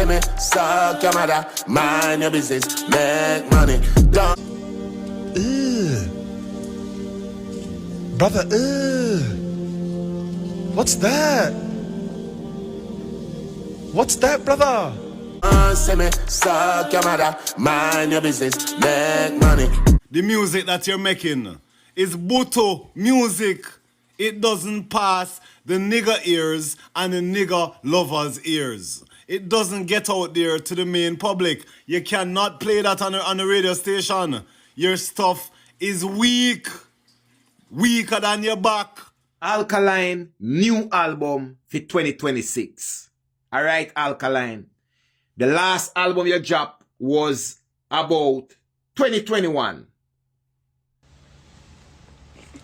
see me, suck your mother, mind your business, make money. Don't. Brother, what's that? What's that, brother? See me, suck your mother, mind your business, make money. The music that you're making is Buto music. It doesn't pass the nigger ears and the nigger lovers' ears. It doesn't get out there to the main public. You cannot play that on the radio station. Your stuff is weak. Weaker than your back. Alkaline new album for 2026. Alright, Alkaline. The last album you dropped was about 2021.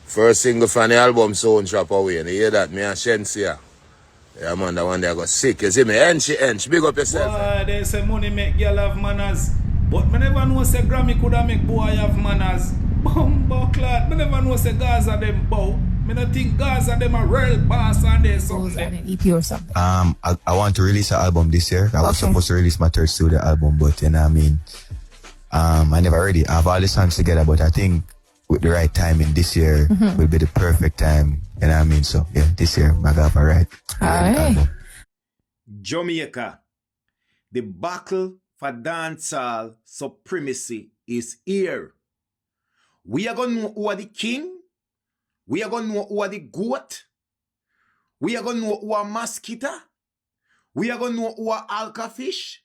First single from the album sound drop away. You hear that? Me and Shensia. Yeah, man, the one that got sick. You see me? Ench. Big up yourself. Boy, they say money make girl have manners. But me never know say Grammy coulda make boy have manners. Bumbo clot. Me never know say Gaza them bow. Me not think Gaza them a real boss and they something. An EP or something. I want to release an album this year. I was supposed to release my third studio album, but you know what I mean? I never already have all the songs together, but I think with the right timing this year will be the perfect time. You know what I mean? So yeah, this year I got a right. Alright. Jamaica. The battle for dancehall supremacy is here. We are going to know who are the king. We are going to know who are the goat. We are going to know who are Masicka. We are going to know who are Alkafish.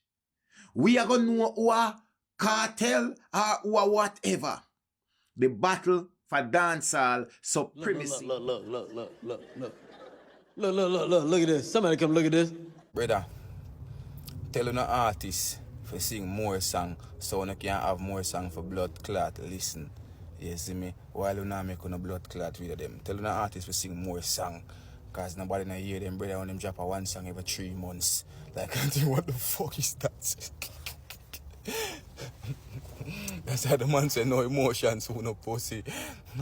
We are going to know who are Kartel or who are whatever. The battle for dancehall supremacy. Look at this. Somebody come look at this. Brother, tell an artist to sing more song so you can have more song for blood clot. Listen. You see me? While you not make a blood clot with them. Tell an artist to sing more song. Because nobody not hear them, brother, when them drop a one song every 3 months. Like, I think, what the fuck is that? That's how the man say no emotions, who no pussy.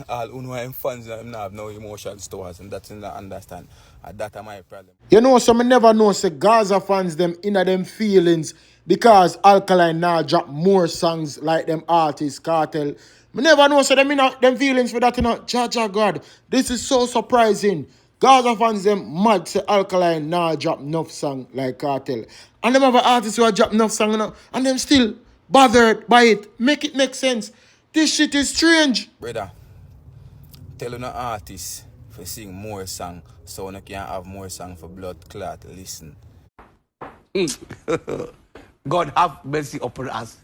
All who know I'm fans and not have no emotions towards, and that's not understand. And that's my problem. You know, some never know say Gaza fans them inner them feelings because Alkaline now drop more songs like them artists, Kartel. Me never know say them inner them feelings for that, you know. Jaja God, this is so surprising. Gaza fans them mad say Alkaline now drop enough song like Kartel. And them other artists who have dropped enough song, you know, and them still bothered by it. Make it make sense. This shit is strange. Brother, tell an artist to sing more song so you can have more song for blood clot. Listen. God have mercy upon us.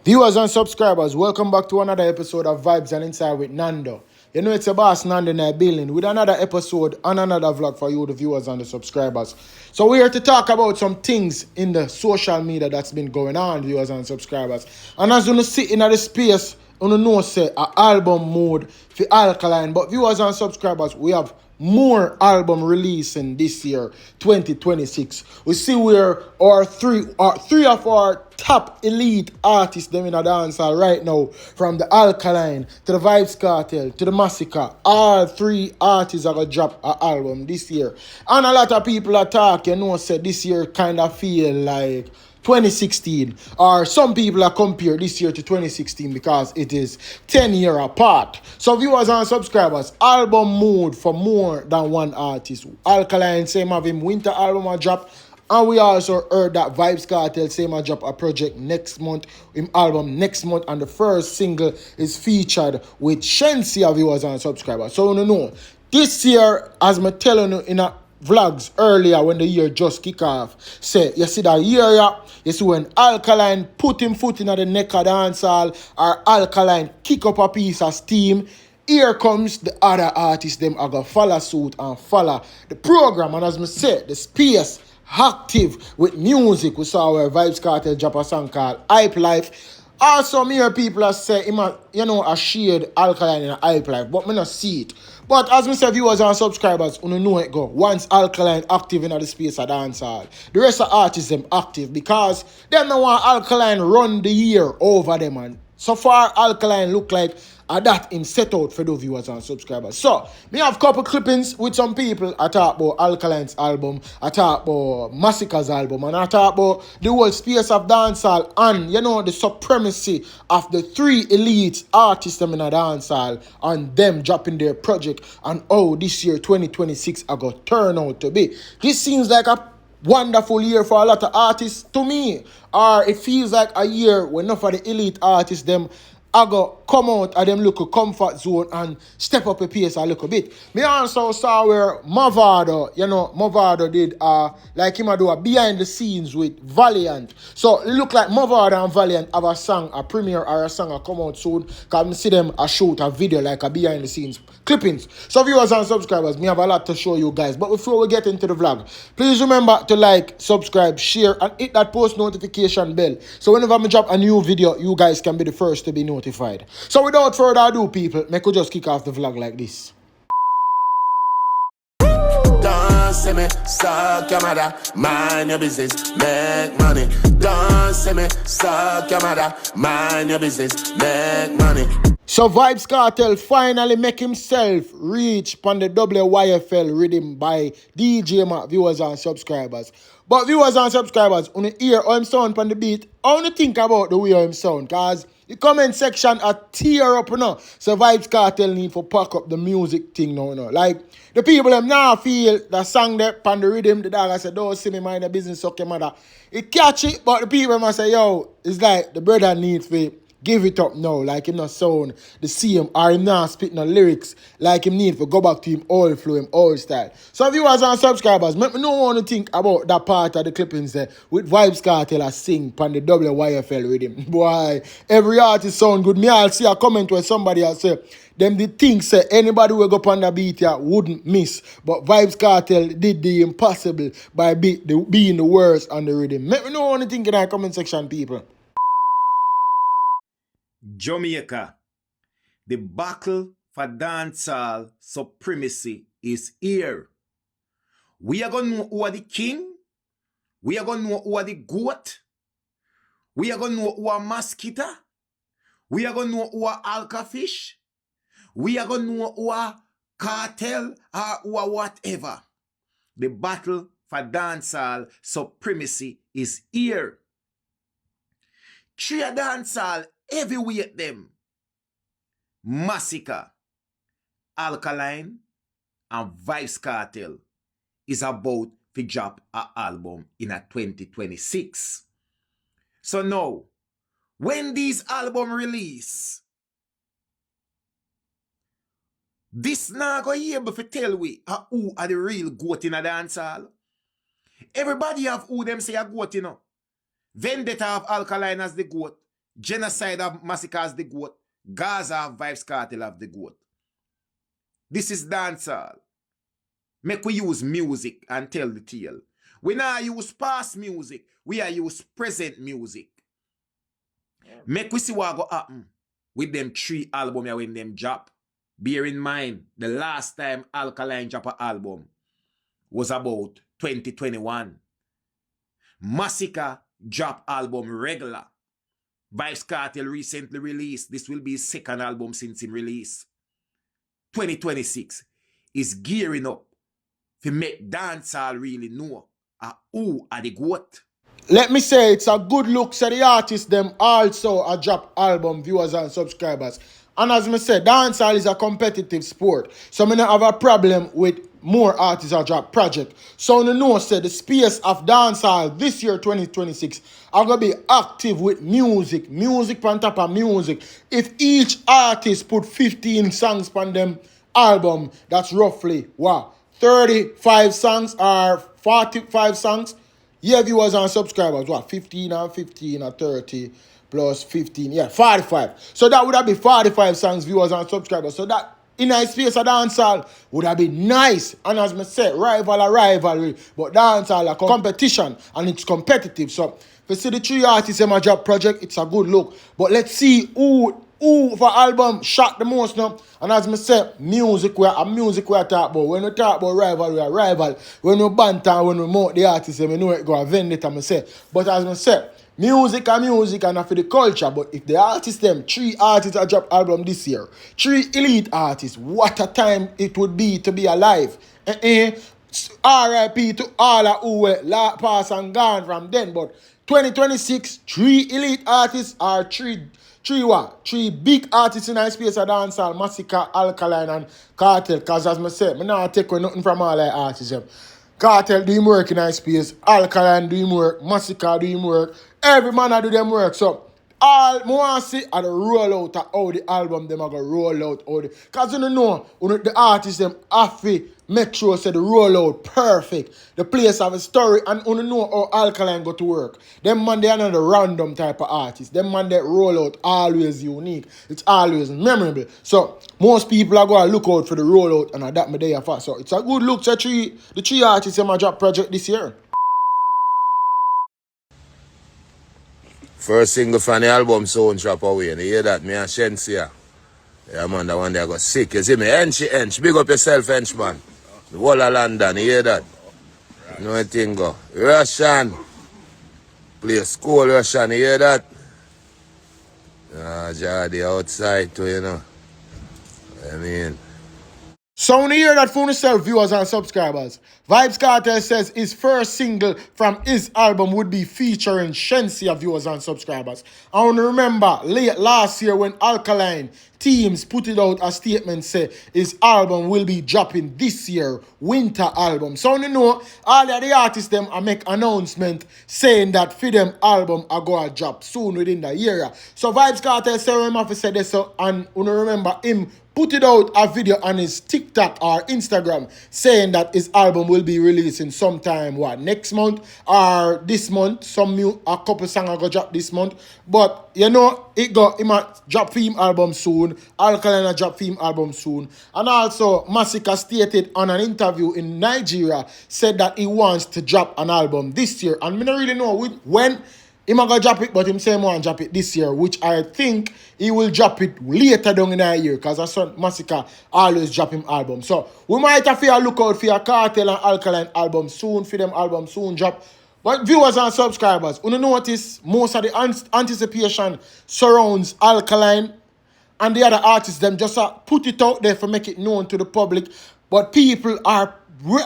Viewers and subscribers, welcome back to another episode of Vibes and Inside with Nando. You know it's a boss Nando in our building with another episode and another vlog for you, the viewers and the subscribers. So we're here to talk about some things in the social media that's been going on, viewers and subscribers. And as you see in the space, you know say a album mode for Alkaline. But viewers and subscribers, we have more album releasing this year, 2026. We see where our three of our top elite artists them in a dancehall right now, from the Alkaline to the Vybz Kartel to the Masicka. All 3 artists are gonna drop an album this year. And a lot of people are talking, you know, say this year kind of feel like 2016, or some people are compare this year to 2016 because it is 10 years apart. So viewers and subscribers, album mode for more than one artist. Alkaline same have him winter album a drop, and we also heard that Vybz Kartel same a drop a project next month, him album next month, and the first single is featured with Shensia, viewers and subscribers. So you know, this year, as me telling you in a vlogs earlier when the year just kick off, say you see that year, yeah, you see when Alkaline put him foot in the neck of dancehall, or Alkaline kick up a piece of steam, here comes the other artists, them are gonna follow suit and follow the program. And as me say, the space active with music. We saw where Vybz Kartel drop a song called Hype Life. Also, me hear people are say, you know, a shade Alkaline in a Hype Life, but me not see it. But as me say, viewers and subscribers, you know it go. Once Alkaline active in the space of dancehall, the rest of artists them active because them no want Alkaline run the year over them, and so far Alkaline look like that him set out for the viewers and subscribers. So, me have couple clippings with some people. I talk about Alkaline's album, I talk about Masicka's album, and I talk about the whole space of dancehall and, you know, the supremacy of the three elite artists them in a dancehall and them dropping their project and how this year 2026 are going to turn out to be. This seems like a wonderful year for a lot of artists to me, or it feels like a year when enough of the elite artists them I go come out of them little comfort zone and step up a pace a little bit. Me also saw where Mavado did like him do a behind the scenes with Valiant. So it look like Mavado and Valiant have a song, a premiere or a song a come out soon. Cause me see them a shoot a video like a behind the scenes clippings. So viewers and subscribers, me have a lot to show you guys. But before we get into the vlog, please remember to like, subscribe, share, and hit that post notification bell. So whenever I drop a new video, you guys can be the first to be notified. So without further ado, people, make we just kick off the vlog like this. Don't see me, suck your mother, mind your business, make money. Don't see me, suck your mother, mind your business, make money. So Vybz Kartel finally make himself reach on the WYFL rhythm by DJ Mac, viewers and subscribers. But viewers and subscribers, when you hear how him sound on the beat, I want to think about the way how him sound, cause the comment section are tear up, you know. So Vybz Kartel need for pack up the music thing now, you know. Like, the people them now feel the song that on the rhythm, the dog I said, don't see me mind the business, okay, mother. It catch it, but the people must say, yo, it's like the brother needs to give it up now, like him not sound the same, or him not spitting the lyrics like him need to go back to him old flow, him old style. So viewers and subscribers, make me no want to think about that part of the clippings there with Vybz Kartel as sing on the WYFL rhythm. Boy, every artist sound good. Me I'll see a comment where somebody has say, them the things say anybody will go on the beat here wouldn't miss. But Vybz Kartel did the impossible by being the worst on the rhythm. Make me no want to think in that comment section, people. Jamaica, the battle for dancehall supremacy is here. We are going to know who are the king. We are going to know who are the goat. We are going to know who are Masicka. We are going to know who are Alkafish. We are going to know who are Cartel or who are whatever. The battle for dancehall supremacy is here. Three dancehall heavyweight them. Masicka, Alkaline, and Vybz Kartel is about to drop an album in a 2026. So now, when these album release, this not going to be able to tell we who are the real goat in a dancehall. Everybody have who them say a goat, you know. Vendetta have Alkaline as the goat. Genocide of Masicka as the goat. Gaza of Vybz Kartel of the goat. This is dancehall. Make we use music and tell the tale. We now use past music. We are use present music. Make we see what go happen with them three albums when them drop. Bear in mind, the last time Alkaline drop an album was about 2021. Masicka drop album regular. Vybz Kartel recently released. This will be his second album since him release. 2026 is gearing up to make dancehall really know who are the goat. Let me say it's a good look so the artists them also a drop album, viewers and subscribers. And as I said, dancehall is a competitive sport. So I don't have a problem with more artists a drop project. So you know say the space of dancehall this year 2026 are gonna be active with music on top of music. If each artist put 15 songs on them album, that's roughly what 35 songs or 45 songs. Yeah, viewers and subscribers, what 15 and 15 or 30 plus 15, yeah, 45. So that would have been 45 songs, viewers and subscribers. So that in a space of dancehall would have been nice. And as I said, rivalry, but dancehall a competition and it's competitive. So if you see the three artists in my job project, it's a good look. But let's see who who for album shot the most now. And as I said, music we talk about. When we talk about rivalry, a rival. When we banter, when we mock the artist, we know it go a vendetta, I say. But as I said, music and for the culture. But if the artists them, 3 artists have dropped album this year, 3 elite artists, what a time it would be to be alive. R.I.P. to all who were pass and gone from then. But 2026, 3 elite artists are 3 big artists in the space of dancehall, Masicka, Alkaline and Kartel. Because as I said, I don't take away nothing from all the artists. Kartel do him work in the space, Alkaline do him work, Masicka do him work. Every man do them work. So all I want to see are the rollout of how the album them are going to roll out. Because you know, the artists them have to make sure say the rollout perfect. The place have a story and you know how Alkaline go to work. Them man they are not the random type of artist. Them man that rollout always unique. It's always memorable. So most people are going to look out for the rollout and that me there for. So it's a good look to the 3 artists in my drop project this year. First single from the album sound drop away. And you hear that? Me and Shensi here. Yeah, man, the one that got sick. You see me? Hench. Big up yourself, hench, man. The whole of London, you hear that? You know what thing go? Russian. Play school Russian, you hear that? Jadi outside too, you know. I mean. So when you hear that for yourself, viewers and subscribers, Vybz Kartel says his first single from his album would be featuring Shensia, viewers and subscribers. I want to remember late last year when Alkaline Teams put it out a statement say his album will be dropping this year, winter album. So you know, all of the artists them I make announcement saying that for them album are going to drop soon within the year. So Vybz Kartel say him have to say this, and you know, remember him put it out a video on his TikTok or Instagram saying that his album will be releasing sometime next month or this month. A couple songs are gonna drop this month. But you know, he might drop film album soon. Alkaline drop film album soon. And also Masicka stated on an interview in Nigeria said that he wants to drop an album this year. And I don't really know when he might go drop it, but him say he want to drop it this year, which I think he will drop it later down in the year, because I saw Masicka always drop him album. So we might have to look out for a Kartel and Alkaline album soon, for them album soon drop. But viewers and subscribers, you notice most of the anticipation surrounds Alkaline and the other artists, them just put it out there for make it known to the public. But people are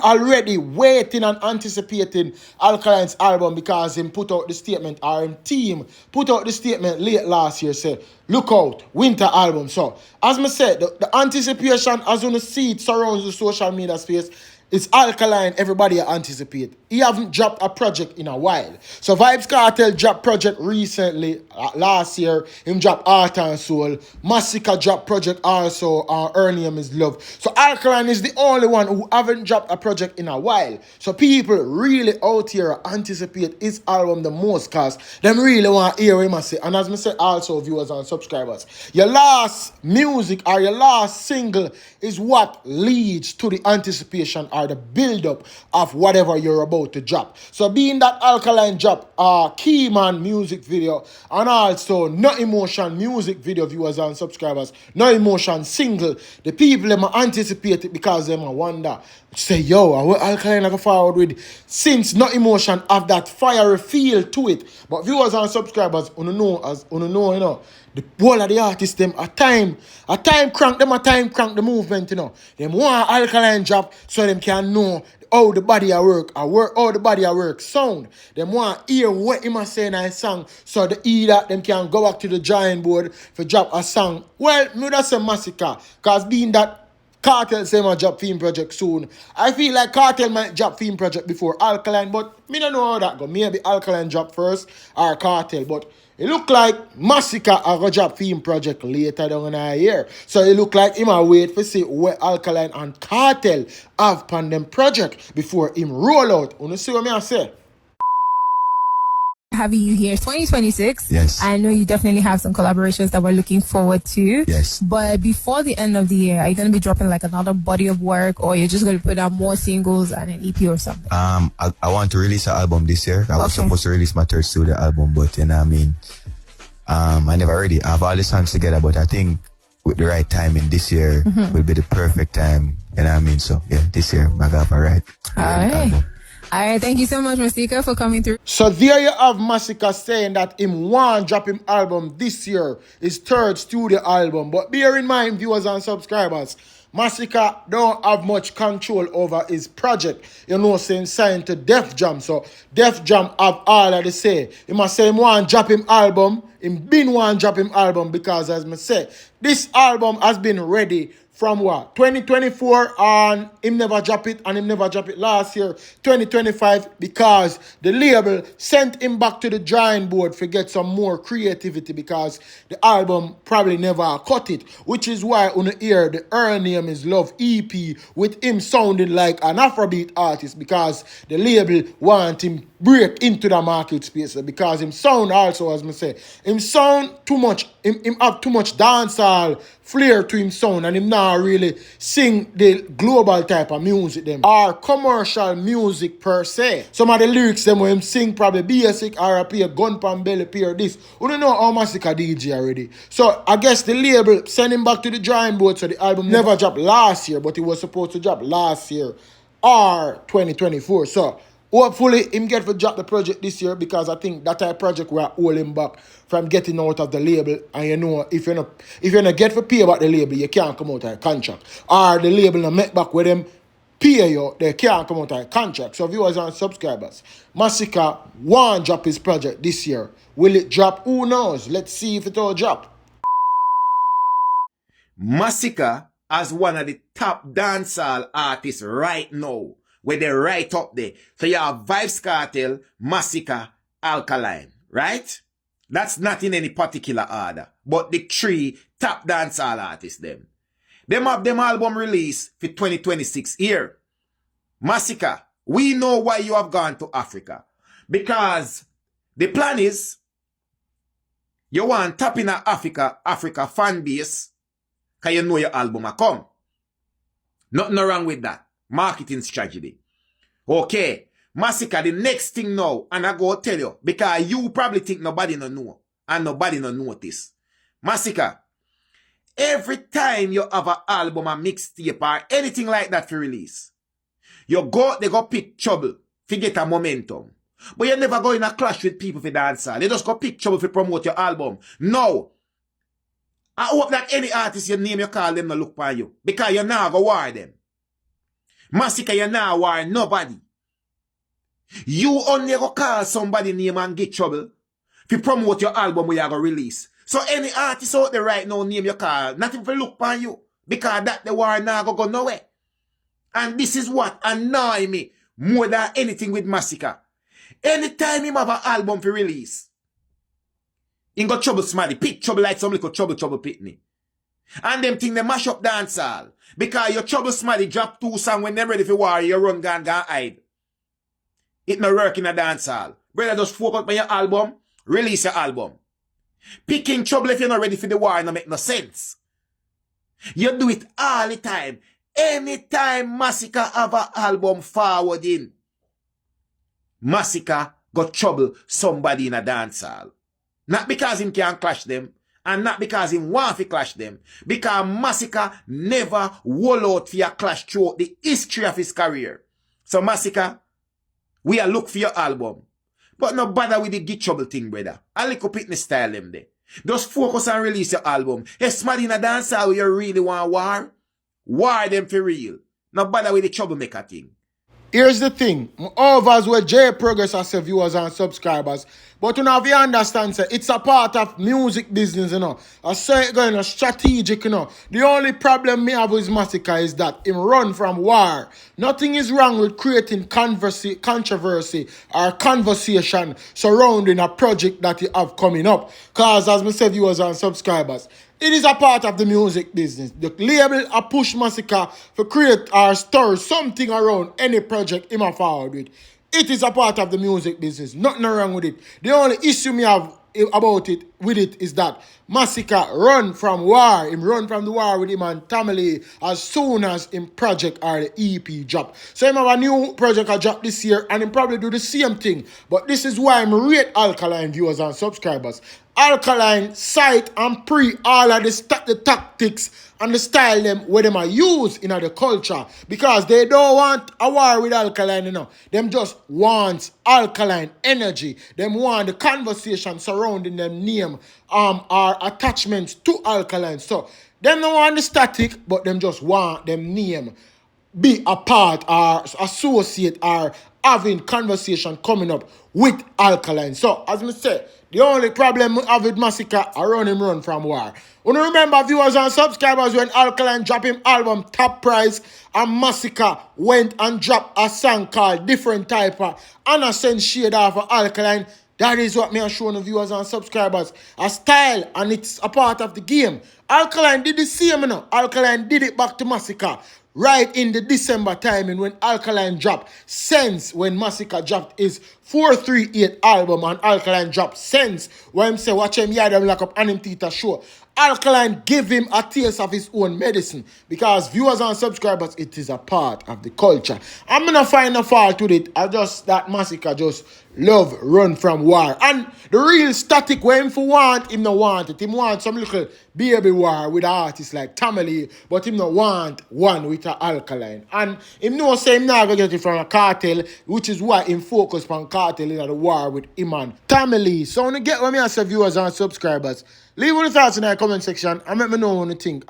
already waiting and anticipating Alkaline's album because him put out the statement, or him team put out the statement late last year, say, look out, winter album. So, as I said, the anticipation, as you see it surrounds the social media space, it's Alkaline, everybody anticipate. He haven't dropped a project in a while. So Vybz Kartel dropped project recently, last year. Him dropped Art and Soul. Masicka dropped project also, Her Name Is Love. So Alkaline is the only one who haven't dropped a project in a while. So people really out here anticipate his album the most, cause them really want to hear him I say. And as I say also, viewers and subscribers, your last music or your last single is what leads to the anticipation or the build-up of whatever you're about to drop. So being that Alkaline drop Key Man music video and also No Emotion music video, viewers and subscribers, No Emotion single, the people them anticipate it because them wonder, say, yo, what Alkaline like forward with, since No Emotion have that fiery feel to it. But viewers and subscribers, you know, the whole of the artists them a time crank the movement, you know. Them want Alkaline drop so them can know how the body a work, how the body a work sound. Them want hear what him a say in a song, so the either them can go back to the drawing board for drop a song. Well, me that's a Masicka, cause being that Kartel say my drop theme project soon, I feel like Kartel might drop theme project before Alkaline, but me don't know how that go. Maybe Alkaline drop first or Kartel, but it look like Masicka are going to drop theme project later down in the year. So it look like him a wait for see where Alkaline and Kartel have on them project before him roll out. You see what I say? Having you here, 2026. Yes. I know you definitely have some collaborations that we're looking forward to. Yes. But before the end of the year, are you going to be dropping like another body of work, or you're just going to put out more singles and an EP or something? I want to release an album this year. I was supposed to release my third studio album, but you know what I mean, I never already have all the songs together, but I think with the right timing this year will be the perfect time. You know what I mean? So yeah, this year, I got my right. All right. All right, thank you so much, Masicka, for coming through. So there you have Masicka saying that him want drop him album this year, his third studio album. But bear in mind, viewers and subscribers, Masicka don't have much control over his project. You know, saying signed to Def Jam. So Def Jam have all of the say. He must say him want drop him album. Him been want drop him album because, as I say, this album has been ready from what? 2024, and him never drop it, and him never drop it last year, 2025, because the label sent him back to the drawing board to get some more creativity because the album probably never cut it, which is why on the ear, the Her Name Is Love EP with him sounding like an Afrobeat artist because the label want him break into the market space because him sound also, as I say, him sound too much, him have too much dancehall flair to him sound, and him not really sing the global type of music them or commercial music per se. Some of the lyrics them when him sing probably basic or appear gun pan belly appear this. You don't know how Masicka DJ already. So I guess the label send him back to the drawing board, so the album never dropped last year, but it was supposed to drop last year or 2024. So hopefully him get to drop the project this year because I think that type of project will hold him back from getting out of the label. And you know, if you're not get for pay about the label, you can't come out of a contract. Or the label not make back with them pay you, they can't come out of a contract. So viewers and subscribers, Masicka won't drop his project this year. Will it drop? Who knows? Let's see if it will drop. Masicka as one of the top dancehall artists right now, where they're right up there. So you have Vybz Kartel, Masicka, Alkaline, right? That's not in any particular order, but the three top dancehall artists them. Them have them album release for 2026 here. Masicka, we know why you have gone to Africa. Because the plan is, you want tap in a Africa fan base, because you know your album a come. Nothing wrong with that. Marketing strategy. Okay. Masicka, the next thing now, and I go tell you, because you probably think nobody no know, and nobody no notice. Masicka, every time you have an album, a mixtape, or anything like that for release, they go pick trouble to get a momentum. But you never go in a clash with people for dancehall. You just go pick trouble to promote your album. No. I hope that any artist you name, you call them, no look for you. Because you now go war them. Masicka, you now war nobody. You only go call somebody name and get trouble to promote your album where you go release. So any artist out there right now name your call, nothing for look for you. Because that the war now go nowhere. And this is what annoy me more than anything with Masicka. Anytime him have an album for release, he got trouble smarty, pick trouble like some little trouble pitney. And them think they mash up dancehall. Because your trouble smarty drop 2 songs when they're ready for war, you run gun hide. It no work in a dancehall. Brother, just focus on your album, release your album. Picking trouble if you're not ready for the war no make no sense. You do it all the time. Anytime Masicka have an album forwarding, Masicka got trouble somebody in a dancehall. Not because him can clash them, and not because him want to clash them. Because Masicka never wall out for a clash throughout the history of his career. So Masicka, we are look for your album. But no bother with the get trouble thing, brother. I like a pitney style them there. Just focus and release your album. If somebody in a dancehall you really want war, war them for real. No bother with the troublemaker thing. Here's the thing. All of us were J Progress as viewers and subscribers. But you know, if you understand, sir, it's a part of music business, you know. I say it going strategic, you know. The only problem me have with Masicka is that him run from war. Nothing is wrong with creating controversy or conversation surrounding a project that you have coming up. Because as I said, viewers and subscribers, it is a part of the music business. The label a push Masicka to create or stir something around any project him a forward with. It is a part of the music business. Nothing wrong with it. The only issue me have about it is that Masicka run from war. Him run from the war with him and Tamale as soon as him project or the EP drop. So him have a new project a drop this year and him probably do the same thing. But this is why I'm rate Alkaline, viewers and subscribers. Alkaline cite and pre all of the tactics and the style them where them are used in the culture because they don't want a war with Alkaline, you know. Them just want Alkaline energy. Them want the conversation surrounding them name or attachments to Alkaline. So them don't want the static, but them just want them name be a part or associate or having conversation coming up with Alkaline. So, as I say, the only problem we have with Masicka, I run him run from war. You remember, viewers and subscribers, when Alkaline dropped him album Top Prize and Masicka went and dropped a song called Different Type of Innocent Shade of Alkaline. That is what me are showing the viewers and subscribers. A style, and it's a part of the game. Alkaline did the same, you know. Alkaline did it back to Masicka. Right in the December timing when Alkaline dropped Sense, when Masicka dropped his 438 album and Alkaline dropped Sense, where him say watch him yeah them lock up and him Tita show. Alkaline give him a taste of his own medicine because viewers and subscribers, it is a part of the culture. I'm gonna find a fault with it. I just that Masicka just love run from war. And the real static where him for want, him no want it. Him want some little baby war with artists like Tamale, but him no want one with a Alkaline. And him know say him not gonna get it from a Kartel, which is why him focus on Kartel in the war with him and Tamale. So when you get what me as viewers and subscribers, leave your thoughts in the comment section and let me know what you think.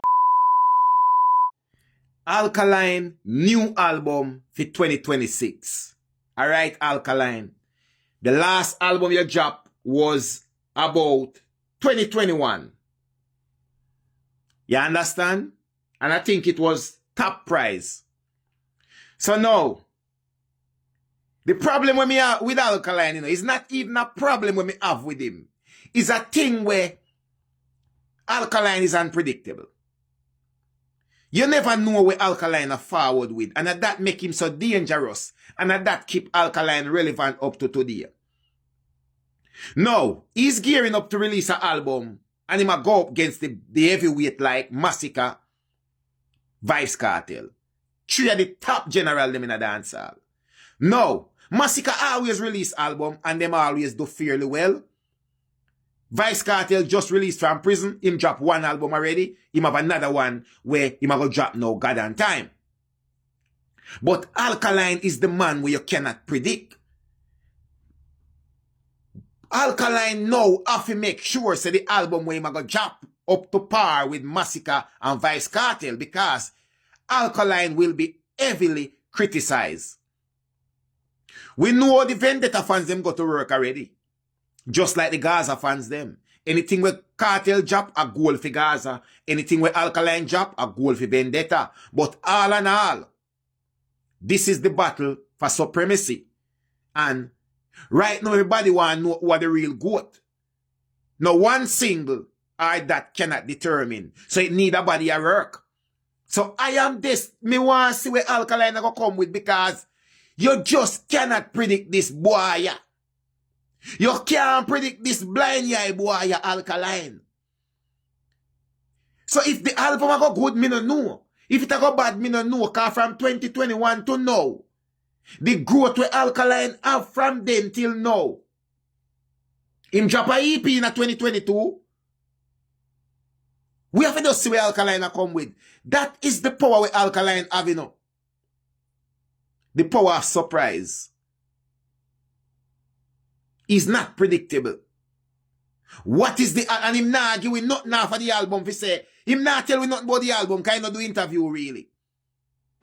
Alkaline new album for 2026. Alright, Alkaline. The last album you dropped was about 2021. You understand? And I think it was Top Prize. So now, the problem with me have with Alkaline, you know, is not even a problem with me have with him. It's a thing where Alkaline is unpredictable. You never know where Alkaline are forward with, and that make him so dangerous, and that keep Alkaline relevant up to today. Now, he's gearing up to release an album, and he might go up against the heavyweight like Masicka, Vybz Kartel. Three of the top general them in a dancehall. Now, Masicka always release album, and them always do fairly well. Vybz Kartel just released from prison. Him drop one album already. Him have another one where him go drop now God and time. But Alkaline is the man where you cannot predict. Alkaline now have to make sure say the album where him go drop up to par with Masicka and Vybz Kartel because Alkaline will be heavily criticized. We know the Vendetta fans them go to work already. Just like the Gaza fans them. Anything where Kartel drop, a goal for Gaza. Anything where Alkaline drop, a goal for Vendetta. But all in all, this is the battle for supremacy. And right now everybody want to know what the real goat. No one single that cannot determine. So it need a body of work. So I am this. Me want to see where Alkaline go come with because you just cannot predict this boy. You can't predict this blind eye boy, Alkaline. So if the album go good, me no know. If it go bad, me no know. Cause from 2021 to now, the growth where Alkaline have from then till now. Him drop a EP in 2022. We have to just see where Alkaline come with. That is the power where Alkaline have, you know. The power of surprise is not predictable. What is the... And him not arguing nothing now for the album. He say, him not tell we nothing about the album. Kind of do interview really.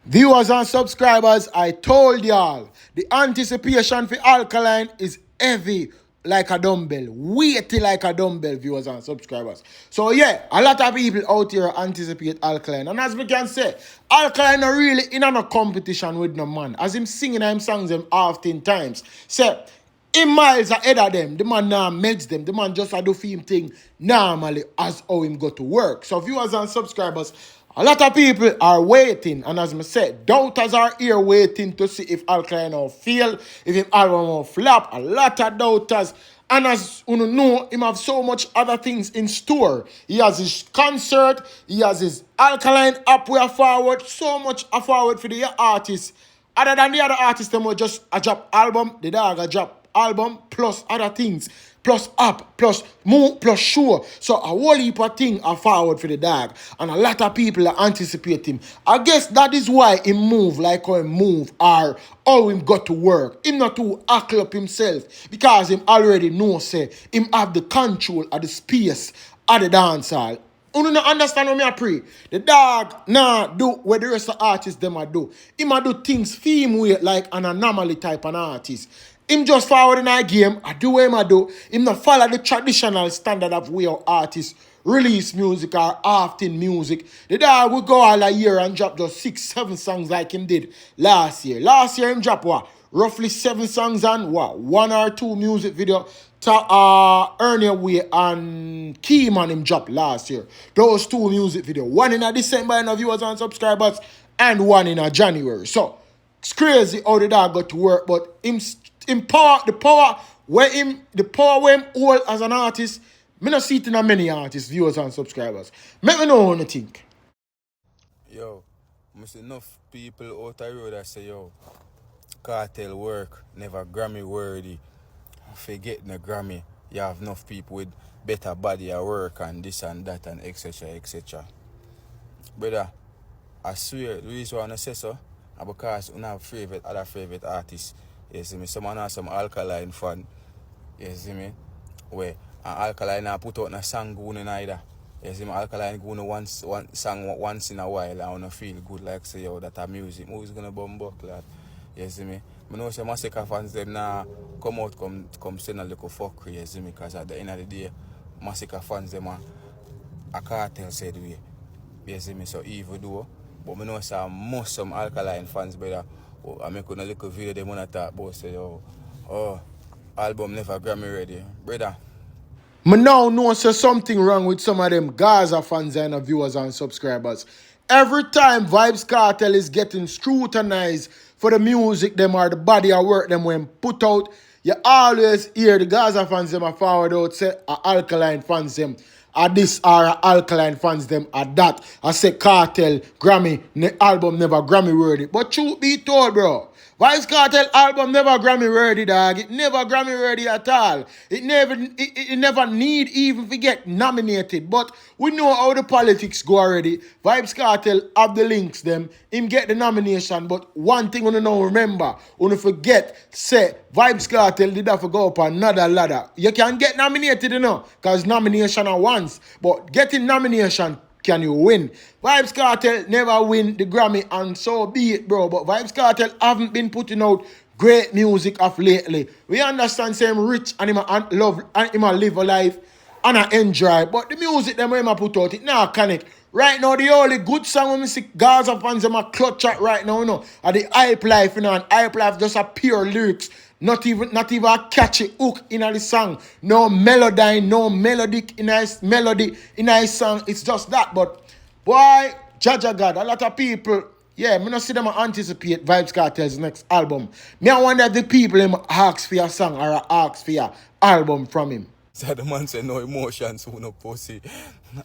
Viewers and subscribers, I told y'all, the anticipation for Alkaline is heavy like a dumbbell. Weighty like a dumbbell, viewers and subscribers. So yeah, a lot of people out here anticipate Alkaline. And as we can say, Alkaline are really in a competition with no man. As him singing him songs them often times. Say, him miles ahead of them. The man now makes them. The man just a do him thing normally as how him go to work. So viewers and subscribers, a lot of people are waiting. And as I said, doubters are here waiting to see if Alkaline will fail, if him album will flop. A lot of doubters. And as you know, him have so much other things in store. He has his concert. He has his Alkaline up way forward. So much forward for the artists. Other than the other artists, them will just a drop album. The dog a drop album plus other things. Plus up, plus move, plus show. So a whole heap of things are forward for the dog. And a lot of people are anticipate him. I guess that is why he move like how he move or how him got to work. Him not to act up himself. Because him already know say him have the control of the space of the dancehall. You don't understand what me I pray. The dog do what the rest of the artists them a do. Him a do things theme way like an anomaly type of artist. Him just forward in our game, I do what him I do. Him not follow the traditional standard of way how artists release music or often music. The dog will go all a year and drop just 6-7 songs like him did last year. Last year him drop what? Roughly 7 songs and what? 1 or 2 music video. Ernie Way and Keyman him dropped last year. Those 2 music video. 1 in a December and viewers and subscribers and 1 in a January. So it's crazy how the dog got to work, but the power where him hold as an artist, me not see it in a many artists, viewers and subscribers. Make me know what you think. Yo, I see enough people out the road that say, yo, Kartel work, never Grammy worthy. Forget the Grammy, you have enough people with better body at work and this and that and etc. etc. Brother, I swear, the reason why I say so, because I have other favorite artists. You see me? Someone has some Alkaline fan. You see me? Where Alkaline I put out a song going either. You see me? Alkaline going one song once in a while. I wanna feel good like say yo that a music gonna bumbo clad. You see me? I know some Masicka fans them now come out come send a little fuckery, you see me? Because at the end of the day, Masicka fans them a Kartel said way. You see me? So evil do. But I know some Alkaline fans brother. I make a little video they wanna talk about say album never Grammy ready. Brother. Me now know something wrong with some of them Gaza fans and viewers and subscribers. Every time Vybz Kartel is getting scrutinized for the music them or the body of work them when put out, you always hear the Gaza fans them a forward out say Alkaline fans them are this or Alkaline fans them are that. I say Kartel, Grammy, album never Grammy worthy. But truth be told, bro, Vybz Kartel album never Grammy worthy, dog. It never Grammy worthy at all. It never need even to get nominated. But we know how the politics go already. Vybz Kartel have the links them. Him get the nomination. But one thing we don't remember, we forget, say Vybz Kartel did have to go up another ladder. You can get nominated, you know, because nomination are once. But getting nomination, can you win? Vybz Kartel never win the Grammy and so be it, bro. But Vybz Kartel haven't been putting out great music of lately. We understand say him rich and him live a life and I enjoy. But the music them him put out, it now connect. Right now, the only good song when we see Gaza fans them a clutch at right now, you know, are the Hype Life, you know, and Hype Life just a pure lyrics. Not even a catchy hook in the song. No melody, no melodic in a melody in a song. It's just that. But boy, Jaja God, a lot of people, yeah, me not see them anticipate Vybz Kartel's next album. Me I wonder if the people him ask for a song or ask for a album from him. So the man say no emotions, who no pussy.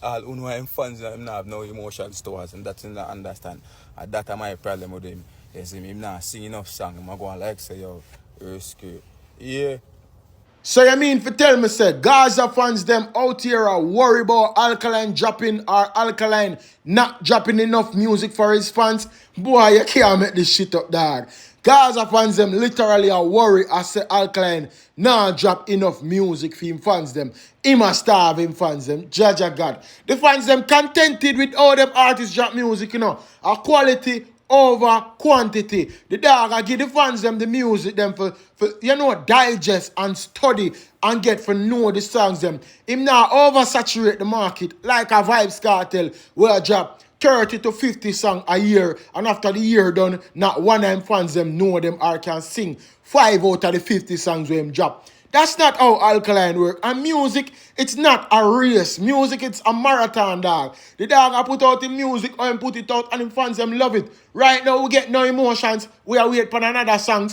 All who know him fans him not have no emotions towards him. That's in the understand. And that's my problem with him. You see me, him not sing enough song. I'm going like say yo. Rescue. Yeah. So you mean for tell me say Gaza fans them out here are worried about Alkaline dropping or Alkaline not dropping enough music for his fans? Boy, you can't make this shit up, dog. Gaza fans them literally are worried as say Alkaline not drop enough music for him fans them. Him a starve him fans them. Jaja God. The fans them contented with all them artists drop music, you know. A quality over quantity. The dog I give the fans them the music them for you know digest and study and get for know the songs them. Him now oversaturate the market like a Vybz Kartel where I drop 30 to 50 songs a year and after the year done not one of them fans them know them or can sing 5 out of the 50 songs where him drop. That's not how Alkaline work. And music, it's not a race. Music, it's a marathon, dog. The dog I put out the music, or him put it out, and him fans them love it. Right now, we get no emotions. We are waiting for another song.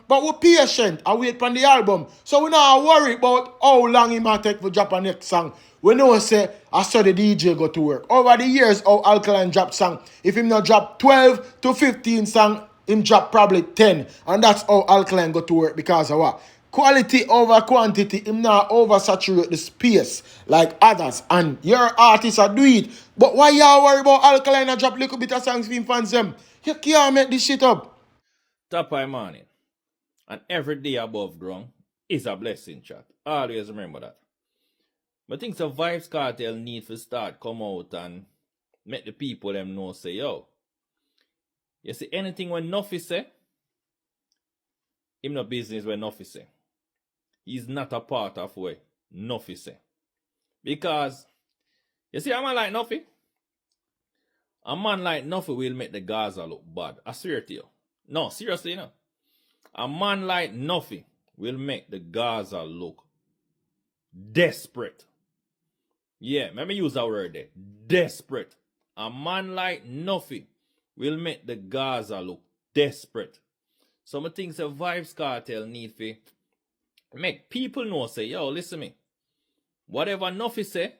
But we're patient. I wait for the album. So we not worry about how long it might take for drop a next song. We know say, I saw the DJ go to work. Over the years, how Alkaline drop song. If him not drop 12 to 15 song, him drop probably 10. And that's how Alkaline go to work because of what? Quality over quantity, him not oversaturate the space like others. And your artists are do it. But why y'all worry about Alkaline and drop little bit of songs for him fans them? You can't make this shit up. Top eye morning. And every day above ground is a blessing, chat. Always remember that. But things of Vybz Kartel need to start come out and make the people them know say, yo, you see anything when Nuffy say, him no business when Nuffy say. He's not a part of what Nuffy say. Because, you see a man like Nuffy? A man like Nuffy will make the Gaza look bad. I swear to you. No, seriously, you know. A man like Nuffy will make the Gaza look desperate. Yeah, let me use that word there. Desperate. A man like Nuffy will make the Gaza look desperate. Some of the things that Vybz Kartel need to make people know, say, yo, listen me. Whatever Nuffy say,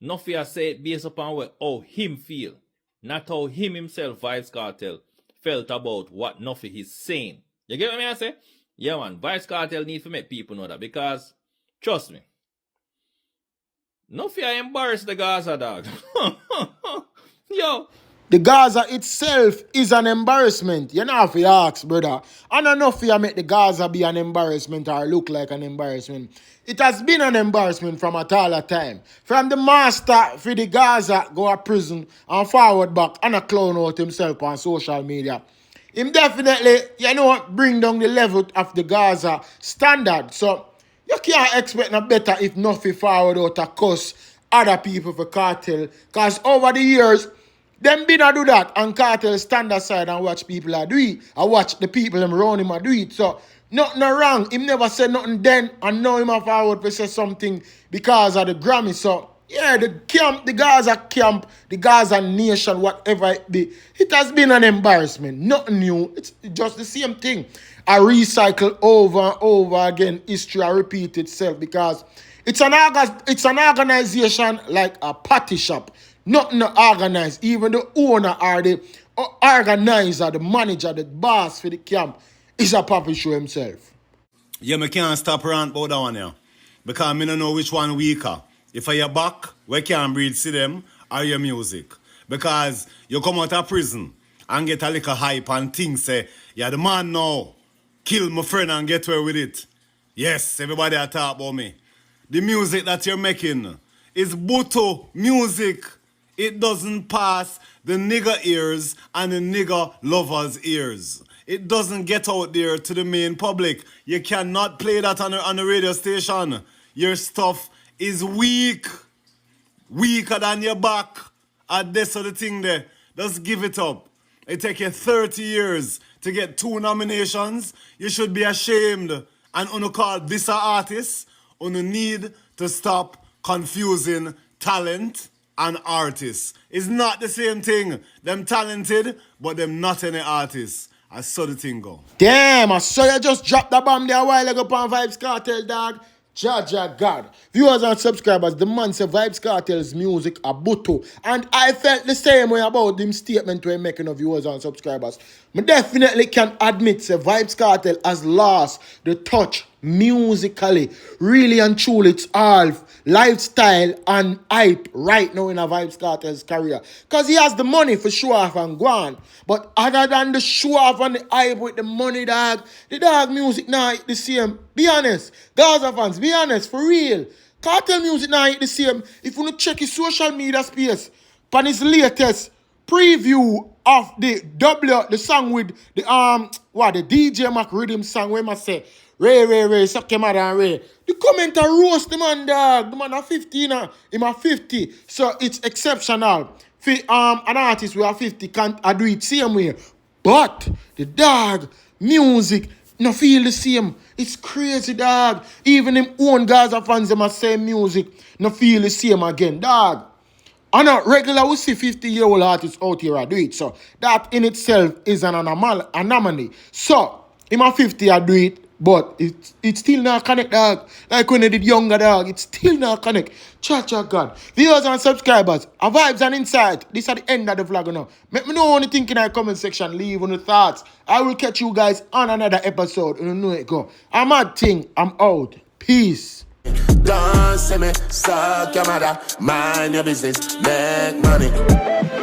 Nuffy has say it based upon how him feel. Not how him himself, Vybz Kartel, felt about what Nuffy is saying. You get what I say? Yeah, man. Vybz Kartel need to make people know that because, trust me, Nuffy I embarrass the Gaza dog. Yo. The Gaza itself is an embarrassment. You know have to ask, brother. And enough for you make the Gaza be an embarrassment or look like an embarrassment. It has been an embarrassment from a all time. From the master for the Gaza go to prison and forward back and a clown out himself on social media. Him definitely, bring down the level of the Gaza standard. So, you can't expect no better if nothing forward out to cuss other people for Kartel. Because over the years, them been a do that and Kartel stand aside and watch people a do it. I watch the people them around him a do it. So, nothing wrong. Him never said nothing then and now him a forward to say something because of the Grammy. So, yeah, the camp, the Gaza camp, the Gaza nation, whatever it be, it has been an embarrassment. Nothing new. It's just the same thing. I recycle over and over again. History repeat itself because it's an organization like a party shop. Nothing organized. Even the owner or the organizer, the manager, the boss for the camp is a puppet show himself. Yeah, me can't stop rant about that one here. Because me don't know which one weaker. If I your back, we can't breathe, see them, or your music. Because you come out of prison and get a little hype and think, say, yeah, the man now, kill my friend and get away with it. Yes, everybody a talk about me. The music that you're making is Buto music. It doesn't pass the nigger ears and the nigger lovers' ears. It doesn't get out there to the main public. You cannot play that on the radio station. Your stuff is weak. Weaker than your back. And this other thing there. Just give it up. It take you 30 years to get 2 nominations. You should be ashamed. And on call this a artist, on need to stop confusing talent and artists. It's not the same thing. Them talented, but them not any artists. I saw the thing go. Damn, I saw you just dropped the bomb there a while ago on Vybz Kartel, dog. Jaja God. Viewers and subscribers, the man said Vybz Kartel's music a buto. And I felt the same way about them statement we're making of viewers and subscribers. I definitely can admit that Vybz Kartel has lost the touch musically. Really and truly, it's all lifestyle and hype right now in a Vybz Kartel's career. Because he has the money for show off and go on. But other than the show off and the hype with the money, dog, the dog music now ain't the same. Be honest. Gaza fans, be honest, for real. Kartel music now ain't the same. If you check his social media space, on his latest preview of the song with the the DJ Mac Rhythm song, where I say, Ray, suck your mother and Ray. The commenter roast the man, dog. The man are 50 now. Him are 50. So it's exceptional. For an artist who are 50 can't do it same way. But the dog music no feel the same. It's crazy, dog. Even him own Gaza fans them are same music. No feel the same again, dog. And a regular we see 50-year-old artists out here I do it. So that in itself is an anomaly. So him a 50 I do it. But it's still not connect, dog. Like when I did younger, dog, it's still not connect. Cha God. Viewers and subscribers, a Vybz and Insight. This is the end of the vlog now. Let me know what you think in the comment section. Leave on the thoughts. I will catch you guys on another episode. You know it go. I'm out thing. I'm out. Peace. Don't say me, suck your mother, mind your business, make money.